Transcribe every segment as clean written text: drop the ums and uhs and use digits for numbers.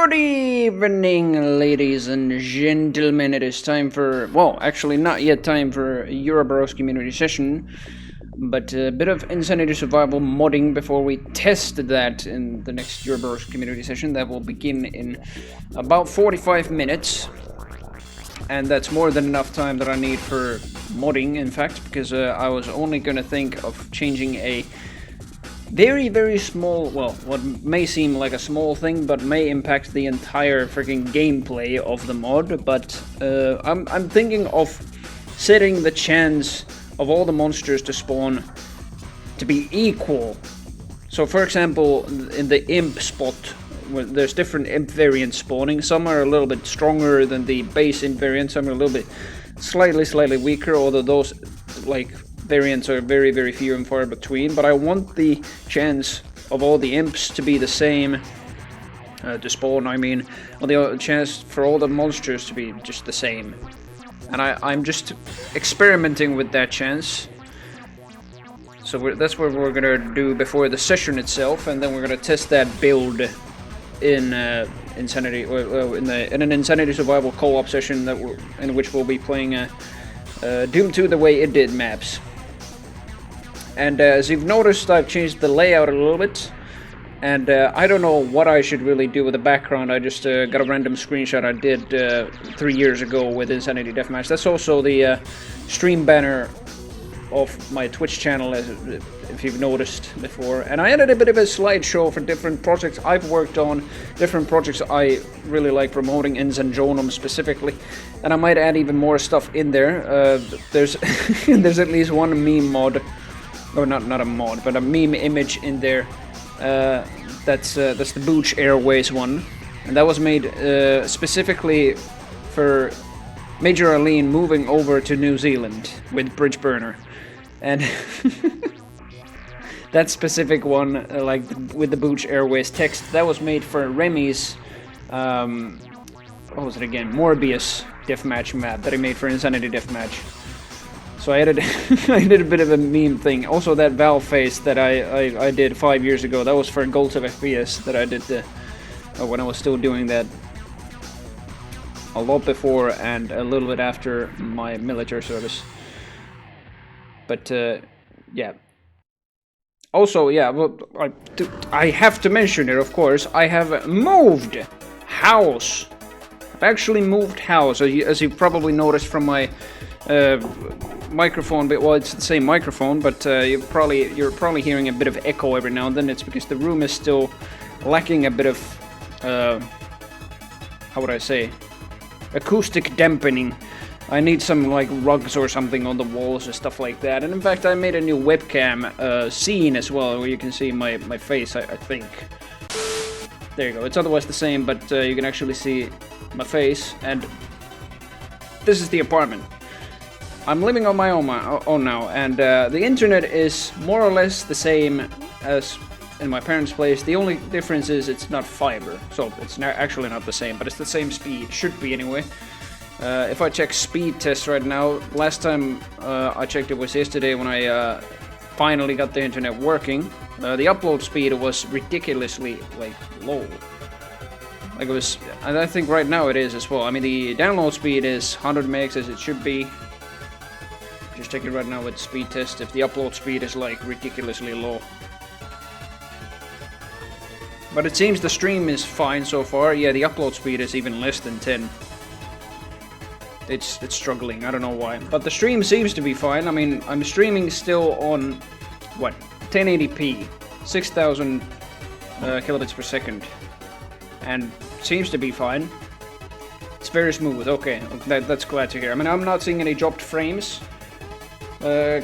Good evening, ladies and gentlemen. It is time for, well, actually not yet time for a Euroburrows community session, but a bit of Insanity Survival modding before we test that in the next Euroburrows community session that will begin in about 45 minutes. And that's more than enough time that I need for modding, in fact, because I was only going to think of changing a very, very small, well, what may seem like a small thing, but may impact the entire freaking gameplay of the mod. But I'm thinking of setting the chance of all the monsters to spawn to be equal. So, for example, in the imp spot, where there's different imp variants spawning. Some are a little bit stronger than the base imp variant. Some are a little bit slightly weaker, although those, like, variants are very, very few and far between, but I want the chance of all the imps to be the same, to spawn, I mean, or the chance for all the monsters to be just the same. And I'm just experimenting with that chance. So that's what we're gonna do before the session itself, and then we're gonna test that build in Insanity, in an Insanity Survival co-op session in which we'll be playing Doom 2 the way it did maps. And as you've noticed, I've changed the layout a little bit, and I don't know what I should really do with the background. I just got a random screenshot I did 3 years ago with Insanity Deathmatch. That's also the stream banner of my Twitch channel, if you've noticed before. And I added a bit of a slideshow for different projects I've worked on, different projects I really like promoting, in Zanjonum specifically. And I might add even more stuff in there. There's there's at least one meme mod, or not a mod, but a meme image in there. That's the Booch Airways one, and that was made specifically for Major Arlene moving over to New Zealand with Bridge Burner. And that specific one, like with the Booch Airways text, that was made for Remy's, what was it again? Morbius Deathmatch map that he made for Insanity Deathmatch. So I added, I did a bit of a meme thing. Also, that Valve face that I did 5 years ago, that was for Goals of FPS that I did when I was still doing that a lot before and a little bit after my military service. But yeah. Also, yeah, well, I have to mention it, of course. I have moved house. I've actually moved house, as you probably noticed from my microphone. But well, it's the same microphone, but you're probably hearing a bit of echo every now and then. It's because the room is still lacking a bit of how would I say, acoustic dampening. I need some like rugs or something on the walls and stuff like that. And in fact, I made a new webcam scene as well, where you can see my face, I think. There you go. It's otherwise the same, but you can actually see my face. And this is the apartment. I'm living on my own now, and the internet is more or less the same as in my parents' place. The only difference is it's not fiber, so it's actually not the same, but it's the same speed. Should be anyway. If I check speed test right now, last time I checked it was yesterday when I finally got the internet working. The upload speed was ridiculously like low. Like it was, and I think right now it is as well. I mean, the download speed is 100 megs as it should be. Just check it right now with speed test if the upload speed is like ridiculously low. But it seems the stream is fine so far. Yeah, the upload speed is even less than 10. It's struggling, I don't know why. But the stream seems to be fine. I mean, I'm streaming still on, what, 1080p, 6000 kilobits per second. And seems to be fine. It's very smooth, okay, that's glad to hear. I mean, I'm not seeing any dropped frames. The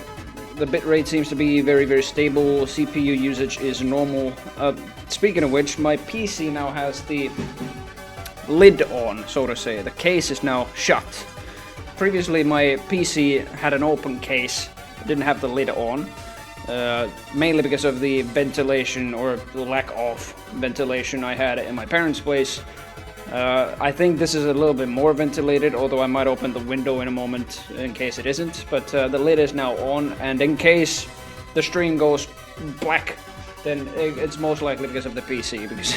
bitrate seems to be very, very stable. CPU usage is normal. Speaking of which, my PC now has the lid on, so to say. The case is now shut. Previously, my PC had an open case, didn't have the lid on, mainly because of the ventilation, or the lack of ventilation I had in my parents' place. I think this is a little bit more ventilated, although I might open the window in a moment in case it isn't. But the lid is now on, and in case the stream goes black then it's most likely because of the PC, because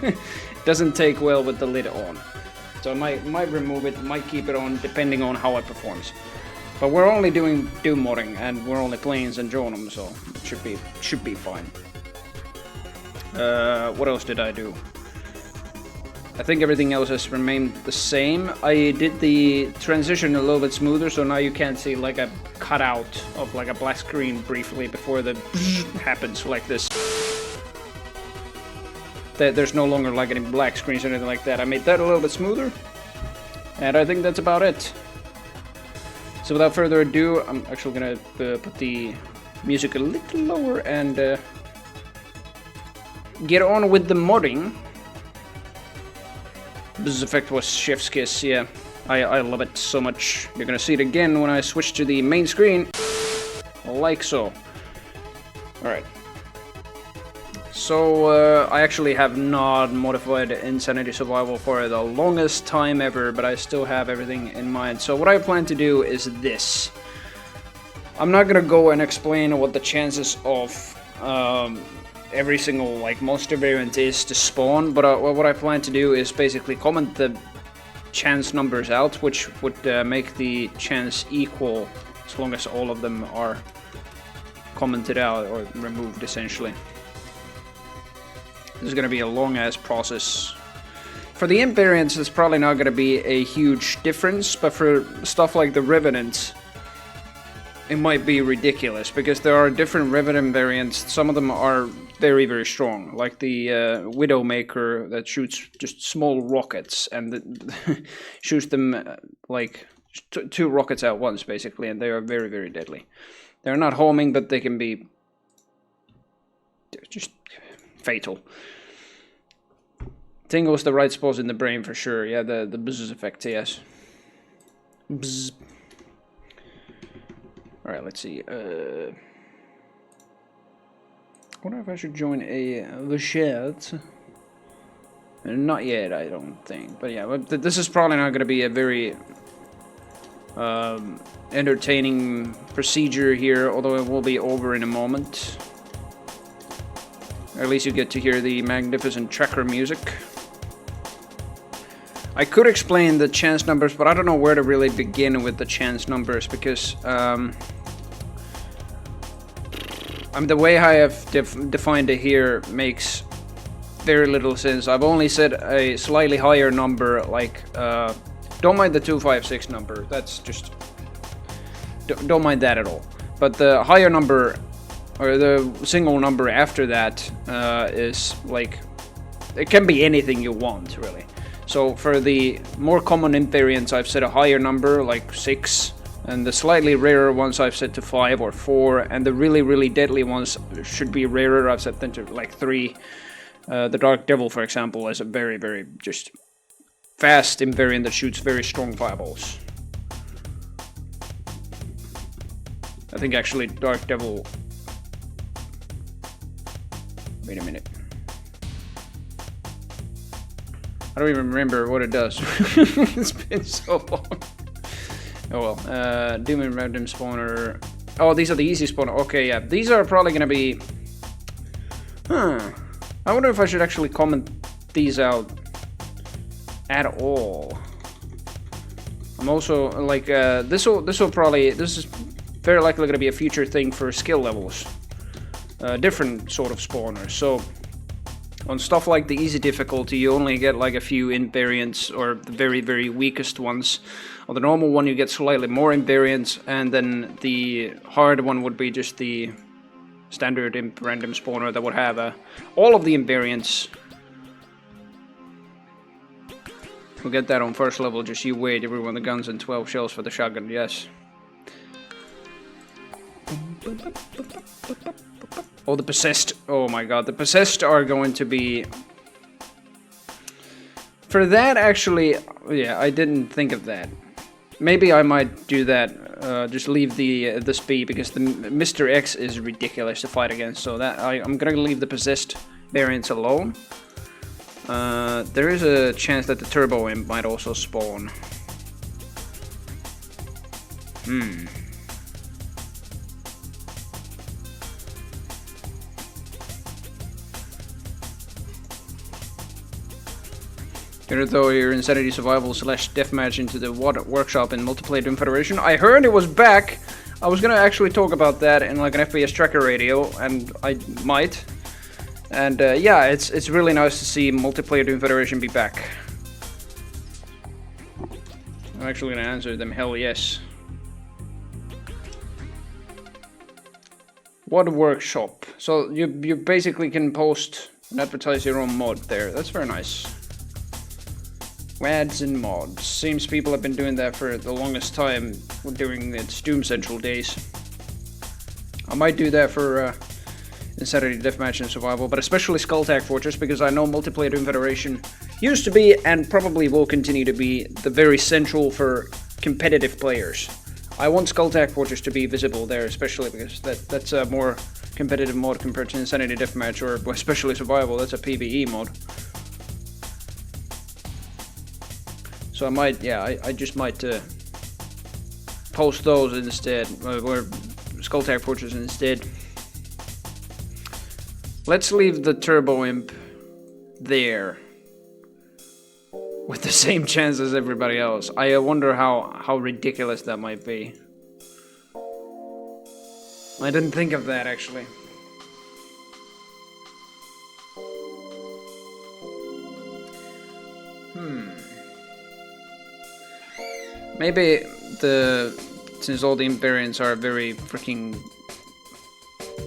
it doesn't take well with the lid on. So I might remove it, might keep it on, depending on how it performs. But we're only doing Doom modding, and we're only playing Zanjonum, so it should be fine. What else did I do? I think everything else has remained the same. I did the transition a little bit smoother, so now you can't see like a cutout of like a black screen briefly before the happens like this. There's no longer like any black screens or anything like that. I made that a little bit smoother, and I think that's about it. So without further ado, I'm actually gonna put the music a little lower and get on with the modding. This effect was Chef's Kiss, yeah. I love it so much. You're gonna see it again when I switch to the main screen. Like so. Alright. So, I actually have not modified Insanity Survival for the longest time ever, but I still have everything in mind. So what I plan to do is this. I'm not gonna go and explain what the chances of every single like monster variant is to spawn, but what I plan to do is basically comment the chance numbers out, which would make the chance equal as long as all of them are commented out or removed, essentially. This is going to be a long-ass process. For the imp variants, it's probably not going to be a huge difference, but for stuff like the Revenant, it might be ridiculous, because there are different Revenant variants. Some of them are very, very strong, like the Widowmaker that shoots just small rockets, and shoots them like two rockets at once, basically, and they are very, very deadly. They're not homing, but they can be just fatal. Tingles the right spots in the brain for sure. Yeah, the buzz effect, yes. Bzz. Alright, let's see. I wonder if I should join a Vachette. Not yet, I don't think. But yeah, but this is probably not going to be a very entertaining procedure here, although it will be over in a moment. Or at least you get to hear the magnificent tracker music. I could explain the chance numbers, but I don't know where to really begin with the chance numbers, because the way I have defined it here makes very little sense. I've only said a slightly higher number, like, don't mind the 256 number, that's just, don't mind that at all. But the higher number, or the single number after that, is like, it can be anything you want, really. So for the more common imp variants, I've set a higher number, like 6, and the slightly rarer ones I've set to 5 or 4, and the really, really deadly ones should be rarer. I've set them to like 3. The Dark Devil, for example, is a very, very just fast imp variant that shoots very strong fireballs. I think actually Dark Devil... Wait a minute. I don't even remember what it does. It's been so long. Oh well. Doom and Random Spawner. Oh, these are the easy spawner. Okay, yeah. These are probably gonna be... I wonder if I should actually comment these out at all. I'm also like this is very likely gonna be a future thing for skill levels. Different sort of spawners. So on stuff like the easy difficulty, you only get like a few imp variants, or the very, very weakest ones. On the normal one, you get slightly more imp variants, and then the hard one would be just the standard imp random spawner that would have all of the imp variants. We'll get that on first level, just you wait, everyone the guns and 12 shells for the shotgun, yes. Oh, the Possessed. Oh my god, the Possessed are going to be... For that, actually, yeah, I didn't think of that. Maybe I might do that, just leave the speed, because the Mr. X is ridiculous to fight against, so that I'm gonna leave the Possessed variants alone. There is a chance that the Turbo Imp might also spawn. Hmm. Gonna throw your Insanity Survival / Deathmatch into the workshop in Multiplayer Doom Federation. I heard it was back. I was gonna actually talk about that in like an FPS Tracker radio, and I might. And yeah, it's really nice to see Multiplayer Doom Federation be back. I'm actually gonna answer them, hell yes. What workshop? So you basically can post and advertise your own mod there. That's very nice. Wads and mods. Seems people have been doing that for the longest time during its Doom Central days. I might do that for Insanity Deathmatch and Survival, but especially Skulltag Fortress, because I know Multiplayer Doom Federation used to be, and probably will continue to be, the very central for competitive players. I want Skulltag Fortress to be visible there, especially because that's a more competitive mod compared to Insanity Deathmatch, or especially Survival. That's a PvE mod. So I might, yeah, I just might post those instead, or Skulltag Fortress instead. Let's leave the Turbo Imp there, with the same chance as everybody else. I wonder how ridiculous that might be. I didn't think of that, actually. Maybe since all the imp variants are very freaking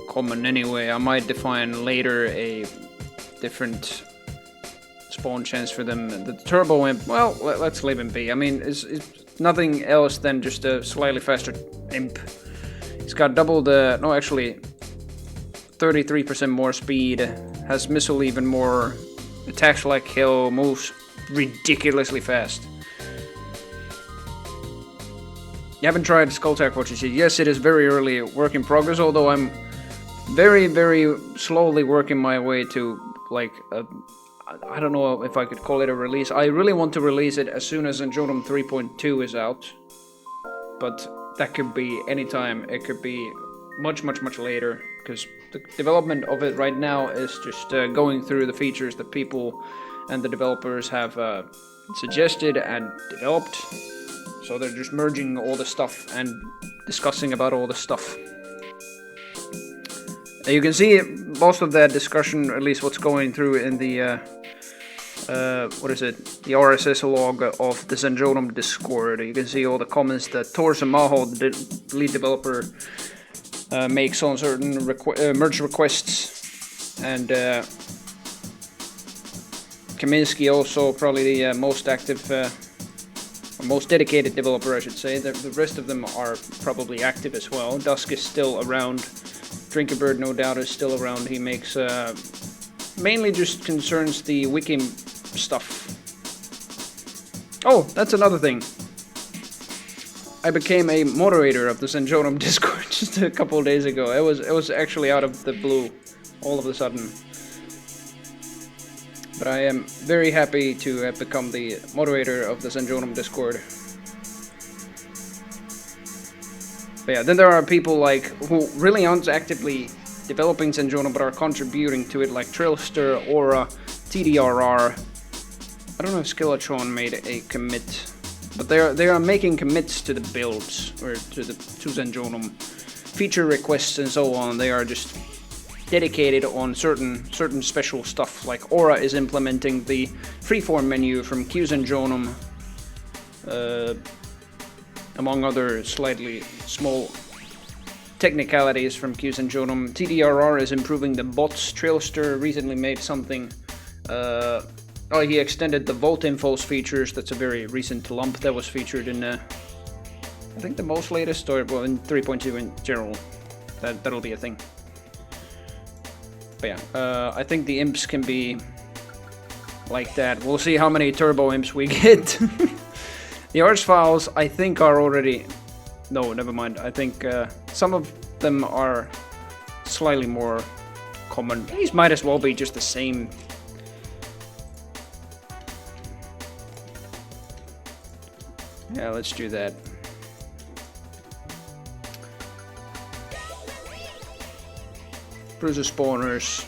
common anyway, I might define later a different spawn chance for them. The Turbo Imp, well, let's leave him be. I mean, it's nothing else than just a slightly faster imp. It's got double the, no, actually 33% more speed, has missile even more, attacks like hell, moves ridiculously fast. You haven't tried Skulltag Fortress yet? Yes, it is very early, work in progress, although I'm very, very slowly working my way to, like, I don't know if I could call it a release. I really want to release it as soon as Anjodum 3.2 is out, but that could be anytime. It could be much, much, much later, because the development of it right now is just going through the features that people and the developers have suggested and developed. So they're just merging all the stuff and discussing about all the stuff. You can see most of that discussion, at least what's going through in the what is it? The RSS log of the Zanjodum Discord. You can see all the comments that Torsen Maho, the lead developer, makes on certain merge requests, and Kaminsky also probably the most active. Most dedicated developer, I should say. The rest of them are probably active as well. Dusk is still around. Drinkerbird, no doubt, is still around. He makes mainly just concerns the wiki stuff. Oh, that's another thing. I became a moderator of the Zanjodum Discord just a couple of days ago. It was actually out of the blue, all of a sudden. But I am very happy to have become the moderator of the Zanjodum Discord. But yeah, then there are people like who really aren't actively developing Zanjodum but are contributing to it, like Trailster, Aura, TDRR. I don't know if Skeletron made a commit, but they are making commits to the builds or to Zanjodum feature requests and so on. They are just dedicated on certain special stuff, like Aura is implementing the freeform menu from QZanjodum, among other slightly small technicalities from QZanjodum. TDRR is improving the bots. Trailster recently made something. He extended the Vault Infos features. That's a very recent lump that was featured in, I think the most latest, or well, in 3.2 in general. That'll be a thing. But yeah, I think the imps can be like that. We'll see how many turbo imps we get. The arch files, I think, are already... No, never mind. I think some of them are slightly more common. These might as well be just the same. Yeah, let's do that. Bruiser spawners.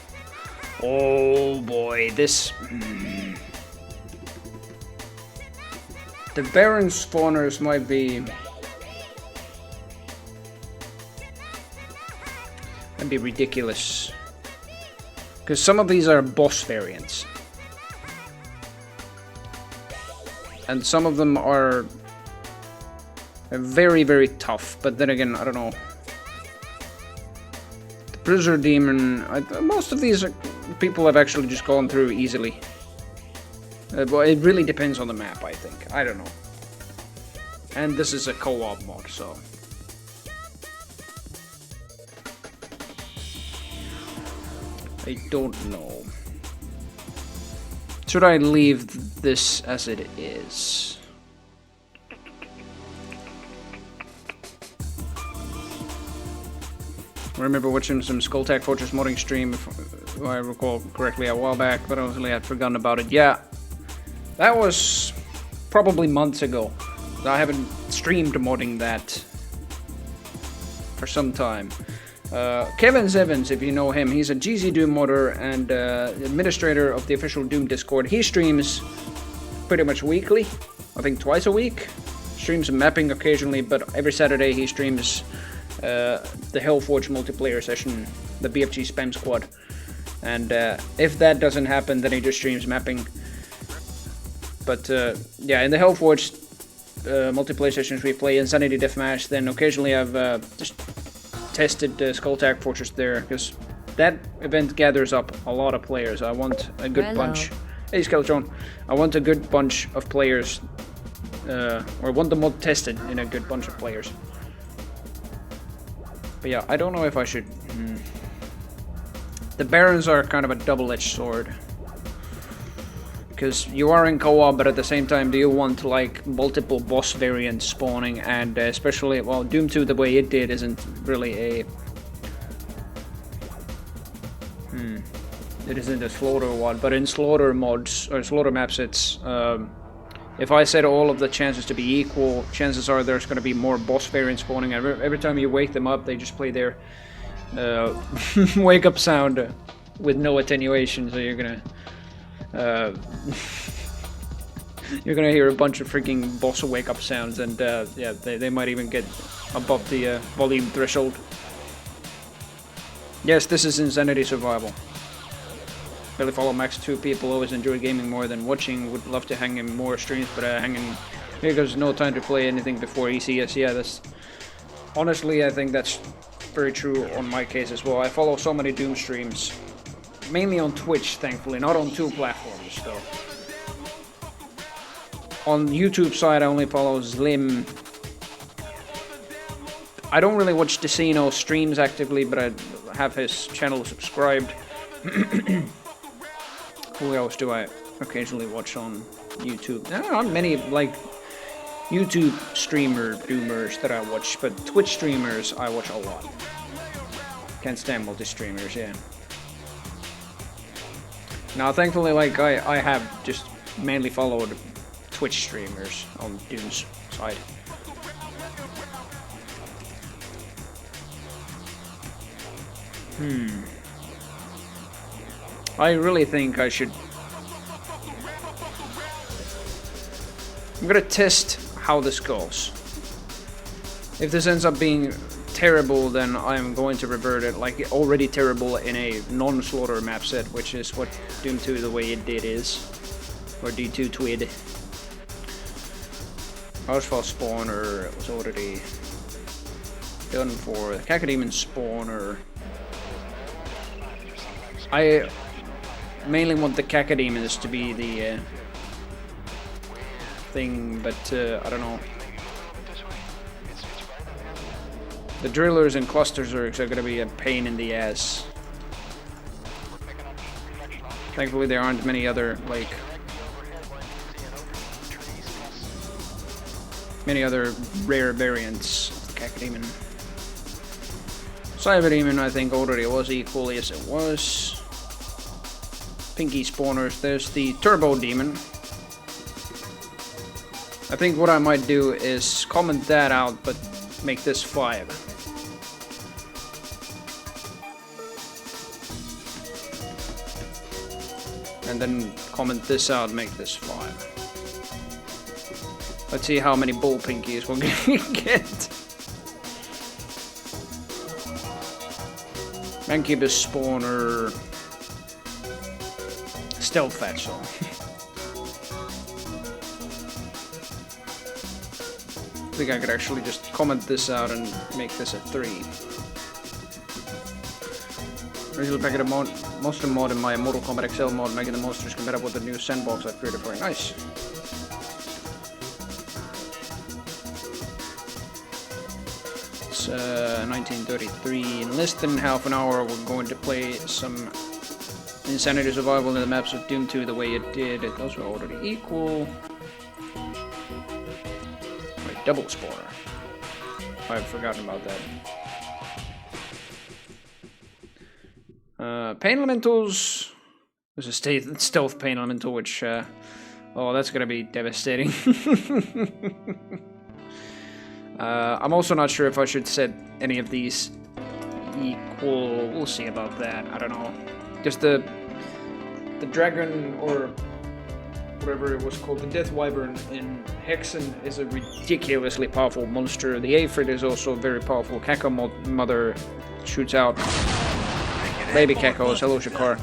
Oh boy, this... The Baron spawners might be... That'd be ridiculous. Because some of these are boss variants. And some of them are very, very tough. But then again, I don't know. The Bruiser Demon... most of these people have actually just gone through easily. But it really depends on the map, I think. I don't know. And this is a co-op mod, so... I don't know. Should I leave this as it is? I remember watching some Skulltag Fortress modding stream, if I recall correctly, a while back, but obviously I'd forgotten about it. Yeah, that was probably months ago. I haven't streamed modding that for some time. Kevin Evans, if you know him, he's a GZ Doom modder and administrator of the official Doom Discord. He streams pretty much weekly, I think twice a week. Streams mapping occasionally, but every Saturday he streams the Hellforge multiplayer session, the BFG Spam Squad. And if that doesn't happen, then he just streams mapping. But yeah, in the Hellforge multiplayer sessions we play Insanity Deathmatch, then occasionally I've just tested Skulltag Fortress there, because that event gathers up a lot of players. I want a good bunch. Hey Skeletron, I want a good bunch of players, or want the mod tested in a good bunch of players. But yeah, I don't know if I should... The Barons are kind of a double-edged sword. Because you are in co-op, but at the same time, do you want like multiple boss variants spawning? And especially, well, Doom 2, the way it did, isn't really a... It isn't a Slaughter one, but in Slaughter mods, or Slaughter maps, it's... if I set all of the chances to be equal, chances are there's going to be more boss variants spawning. Every time you wake them up, they just play their wake up sound with no attenuation, so you're gonna... you're gonna hear a bunch of freaking boss wake up sounds, and yeah, they might even get above the volume threshold. Yes, this is Insanity Survival. Really follow Max. 2 people always enjoy gaming more than watching. Would love to hang in more streams, but hanging here goes no time to play anything before ECS. Yeah, that's honestly, I think that's very true on my case as well. I follow so many Doom streams. Mainly on Twitch, thankfully, not on 2 platforms, though. On YouTube side, I only follow Slim. I don't really watch Decino streams actively, but I have his channel subscribed. Who else do I occasionally watch on YouTube? There aren't many, like, YouTube streamer doomers that I watch, but Twitch streamers I watch a lot. Can't stand multi-streamers, yeah. Now, thankfully, like, I have just mainly followed Twitch streamers on Doom's side. I really think I should... I'm gonna test how this goes. If this ends up being terrible, then I'm going to revert it, like already terrible in a non-slaughter map set, which is what Doom 2 the way it did is. Or D2 Twid. Housefall spawner was already done for. The Cacodemon spawner. I mainly want the Cacodemons to be the thing, but I don't know. The drillers and clusters are going to be a pain in the ass. Thankfully there aren't many other, like... many other rare variants of Cacodemon. Cyberdemon I think already was equally as it was. Pinky spawners, there's the Turbo Demon. I think what I might do is comment that out, but make this 5. And then comment this out, make this 5. Let's see how many bull pinkies we're gonna get. Mancubus spawner. Stealth Fatso. I think I could actually just comment this out and make this a 3. Original packet of monster mod in my Mortal Kombat XL mod, making the monsters compatible with the new sandbox I've created for it. Nice. It's 1933. In less than half an hour, we're going to play some Insanity Survival in the maps of Doom 2 the way it did. Those were already equal. Wait, double spawner. I've forgotten about that. Pain Elementals. There's a stealth Pain Elemental, which, oh, that's gonna be devastating. I'm also not sure if I should set any of these equal. We'll see about that. I don't know. Just the dragon, or whatever it was called, the Death Wyvern in Hexen is a ridiculously powerful monster. The Aphrid is also very powerful. Caco Mother shoots out baby Cacos. Hello, Shakar.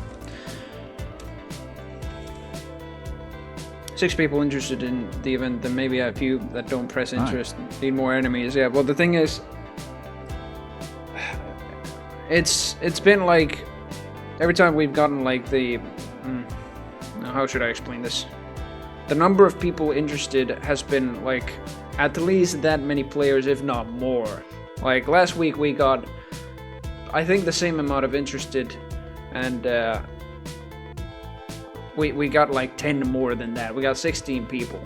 6 people interested in the event, then maybe a few that don't press interest. Need more enemies. Yeah, well, the thing is, it's been like every time we've gotten like the how should I explain this? The number of people interested has been like at least that many players, if not more. Like last week we got, I think, the same amount of interested, and we got like 10 more than that. We got 16 people.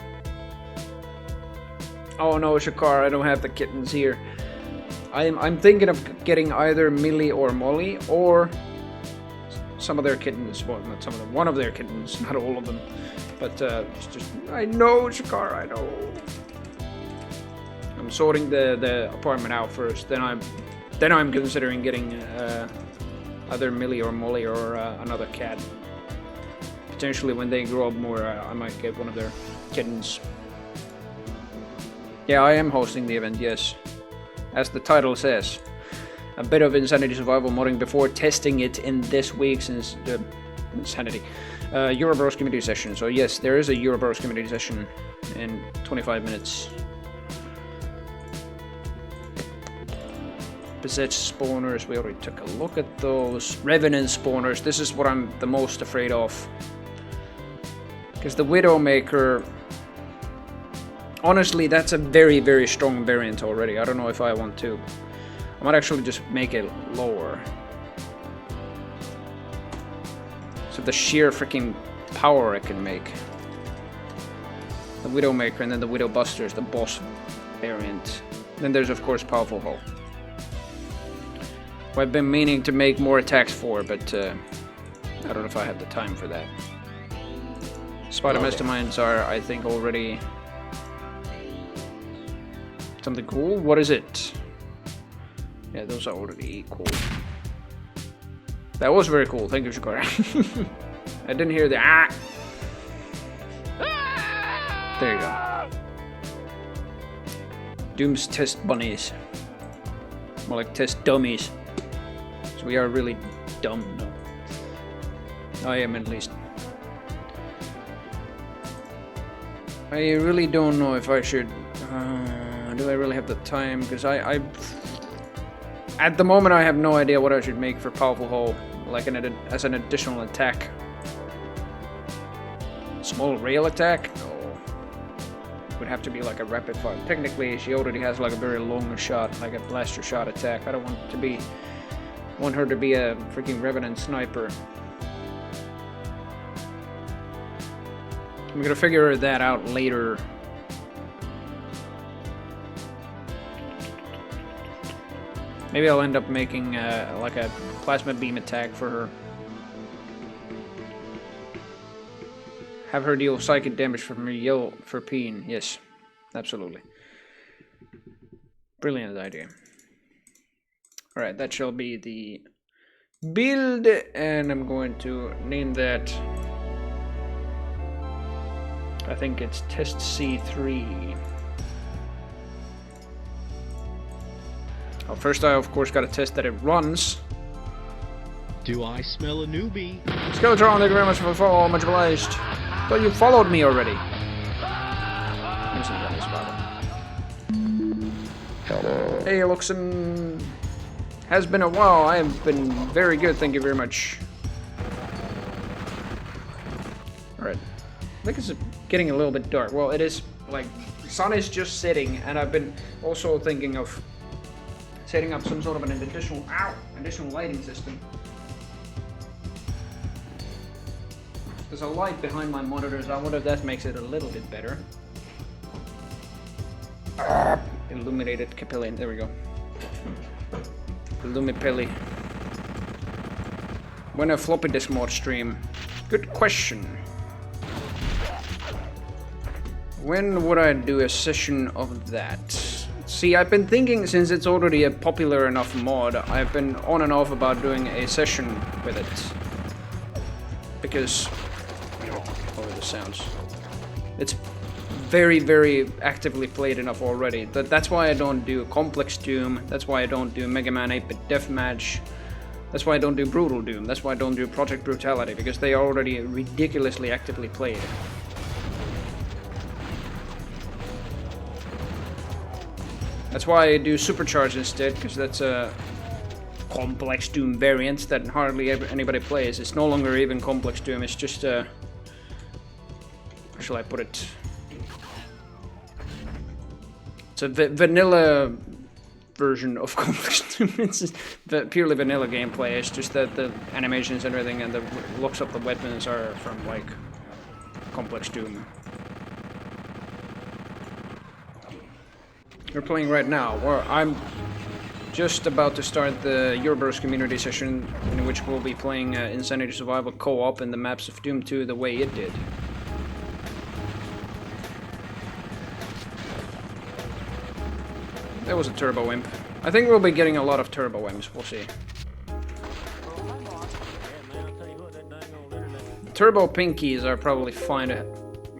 Oh no, Shakar, I don't have the kittens here. I'm thinking of getting either Millie or Molly, or some of their kittens. Well, not some of them. One of their kittens, not all of them. But it's just, I know, Shakar, I know. I'm sorting the apartment out first. Then I'm considering getting either Millie or Molly or another cat. Potentially, when they grow up more, I might get one of their kittens. Yeah, I am hosting the event, yes. As the title says. A bit of Insanity Survival modding before testing it in this week's Insanity Eurobros community session. So yes, there is a Eurobros community session in 25 minutes. Besetch spawners, we already took a look at those. Revenant spawners, this is what I'm the most afraid of. Because the Widowmaker, honestly, that's a very, very strong variant already. I don't know if I want to. I might actually just make it lower. So the sheer freaking power I can make. The Widowmaker, and then the Widowbuster is the boss variant. Then there's of course Powerful Hull, who I've been meaning to make more attacks for, but I don't know if I have the time for that. Spider Masterminds are, I think, already something cool. What is it? Yeah, those are already equal. That was very cool. Thank you, Shakara. I didn't hear the ah. There you go. Doom's test bunnies. More like test dummies. So we are really dumb. No. I am, at least. I really don't know if I should. Do I really have the time? Because I at the moment I have no idea what I should make for Powerful Hull, like as an additional attack. Small rail attack? No. It would have to be like a rapid fire. Technically, she already has like a very long shot, like a blaster shot attack. I don't want her to be a freaking Revenant sniper. I'm gonna figure that out later. Maybe I'll end up making like a plasma beam attack for her. Have her deal psychic damage from her yell for peeing. Yes, absolutely. Brilliant idea. Alright, that shall be the build, and I'm going to name that, I think it's Test C3. Well, first I of course gotta test that it runs. Do I smell a newbie? Skeletron, thank you very much for the follow, much obliged. But you followed me already. Hey, Luxon. Has been a while. I have been very good, thank you very much. Alright. I think it's getting a little bit dark. Well, it is, like, the sun is just setting, and I've been also thinking of setting up some sort of an additional lighting system. There's a light behind my monitors. I wonder if that makes it a little bit better. Illuminated capillary. There we go. Illumipelli. When a floppy disk mod stream? Good question. When would I do a session of that? See, I've been thinking, since it's already a popular enough mod, I've been on and off about doing a session with it. Because... oh, the sounds. It's very, very actively played enough already. That's why I don't do Complex Doom, that's why I don't do Mega Man 8-Bit Deathmatch, that's why I don't do Brutal Doom, that's why I don't do Project Brutality, because they are already ridiculously actively played. That's why I do Supercharge instead, because that's a Complex Doom variant that hardly anybody plays. It's no longer even Complex Doom, it's just a... how shall I put it? It's a vanilla version of Complex Doom. It's just purely vanilla gameplay. It's just that the animations and everything and the looks of the weapons are from, like, Complex Doom. We're playing right now. Or I'm just about to start the Euroburst community session, in which we'll be playing Insanity Survival co-op in the maps of Doom 2 the way it did. That was a Turbo Imp. I think we'll be getting a lot of Turbo Imps, we'll see. Turbo Pinkies are probably fine to...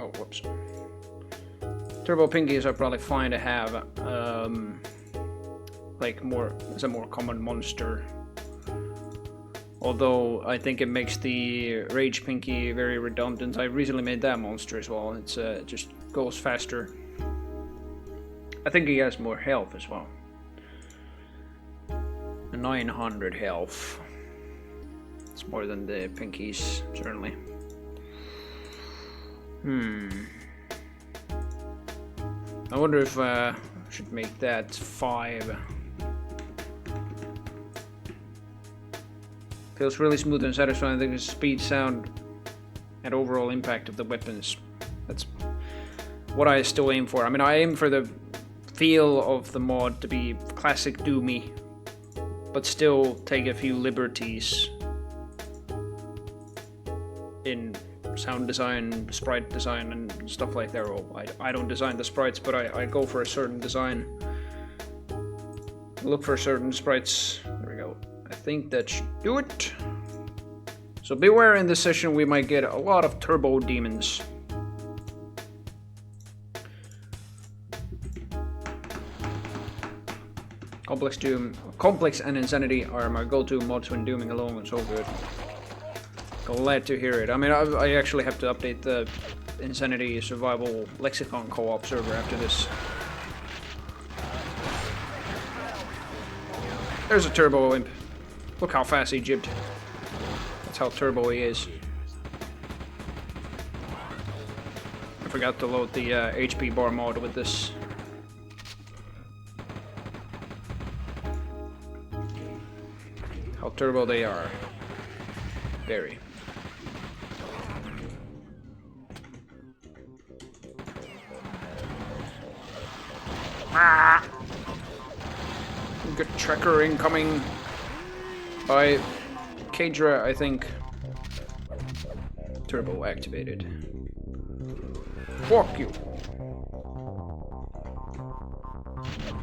oh, whoops. Turbo Pinkies are probably fine to have, like, more, as a more common monster. Although, I think it makes the Rage Pinky very redundant. I recently made that monster as well. It's, it just goes faster. I think he has more health as well. 900 health. It's more than the Pinkies, certainly. I wonder if I should make that 5. Feels really smooth and satisfying. I think the speed, sound, and overall impact of the weapons. That's what I still aim for. I mean, I aim for the feel of the mod to be classic Doomy, but still take a few liberties in sound design, sprite design, and stuff like that. Well, I don't design the sprites, but I go for a certain design. Look for certain sprites. There we go. I think that should do it. So beware, in this session we might get a lot of turbo demons. Complex Doom, Complex and Insanity are my go-to mods when dooming alone, and so good. Glad to hear it. I mean, I actually have to update the Insanity Survival Lexicon co-op server after this. There's a Turbo Imp. Look how fast he jibbed. That's how turbo he is. I forgot to load the HP bar mod with this. How turbo they are. Very. Good tracker incoming by Kadra, I think. Turbo activated. Fuck you.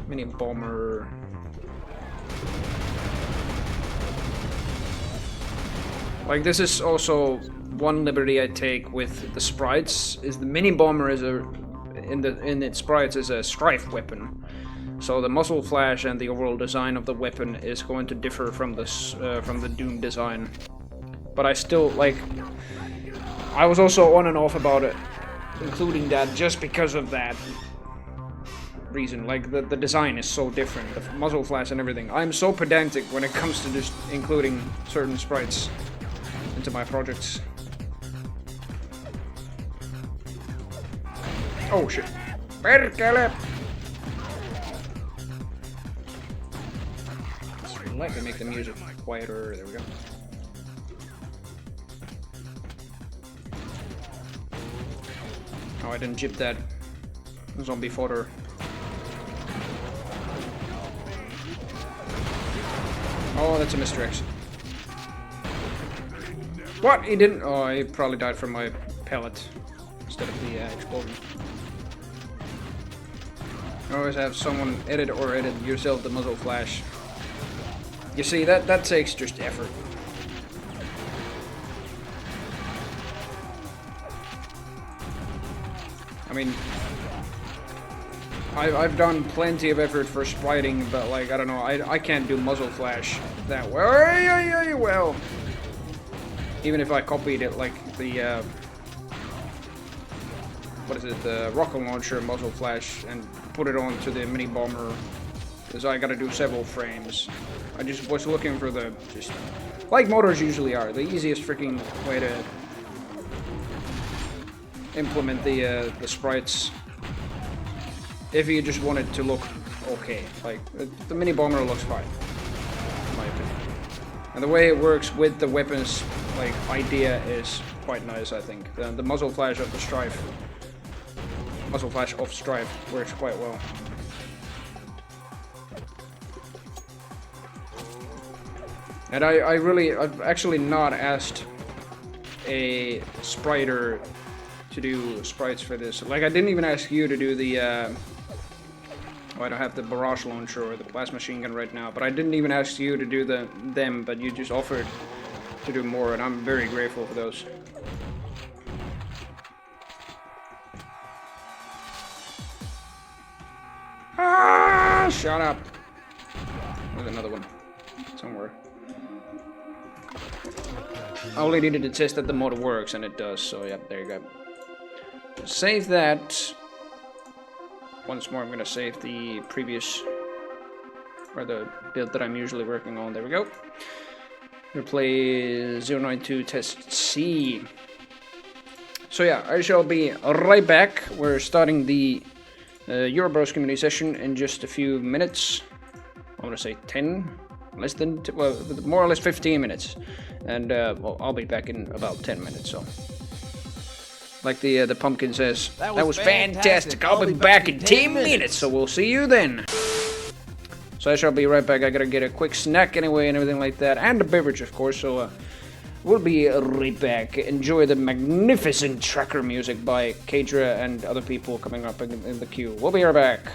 Mini bomber. Like, this is also one liberty I take with the sprites, is the mini bomber is in its sprites is a strife weapon. So the muzzle flash and the overall design of the weapon is going to differ from the Doom design. But I still, like, I was also on and off about it, including that just because of that reason. Like, the design is so different, the muzzle flash and everything. I'm so pedantic when it comes to just including certain sprites into my projects. Oh shit. Perkele! Let me make the music quieter. There we go. Oh, I didn't jip that zombie fodder. Oh, that's a Mr. X. What? He didn't? Oh, he probably died from my pellet instead of the explosion. Always have someone edit yourself the muzzle flash. You see, that takes just effort. I mean, I've done plenty of effort for spriting, but like, I don't know, I can't do muzzle flash that well. Even if I copied it, like the what is it, the rocket launcher muzzle flash, and put it onto the mini bomber, because I gotta do several frames. I just was looking for the, just like motors usually are, the easiest freaking way to implement the sprites if you just want it to look okay. Like, the mini bomber looks fine, in my opinion. And the way it works with the weapons, like, idea is quite nice, I think. The muzzle flash of the Strife, works quite well. And I've actually not asked a spriter to do sprites for this. Like, I didn't even ask you to do the, oh, I don't have the barrage launcher or the plasma machine gun right now, but I didn't even ask you to do them, but you just offered to do more, and I'm very grateful for those. Ah, shut up. There's another one somewhere. I only needed to test that the mod works, and it does, so yeah, there you go. Save that. Once more, I'm gonna save the previous, or the build that I'm usually working on. There we go. We'll play 092 test C. So yeah, I shall be right back. We're starting the Eurobros community session in just a few minutes. I'm gonna say 10, less than, well, more or less 15 minutes. And well, I'll be back in about 10 minutes, so. Like the pumpkin says, that was fantastic. I'll be back in 10 minutes, so we'll see you then. So I shall be right back. I gotta get a quick snack anyway and everything like that, and a beverage, of course, so we'll be right back. Enjoy the magnificent tracker music by Kadra and other people coming up in the queue. We'll be right back.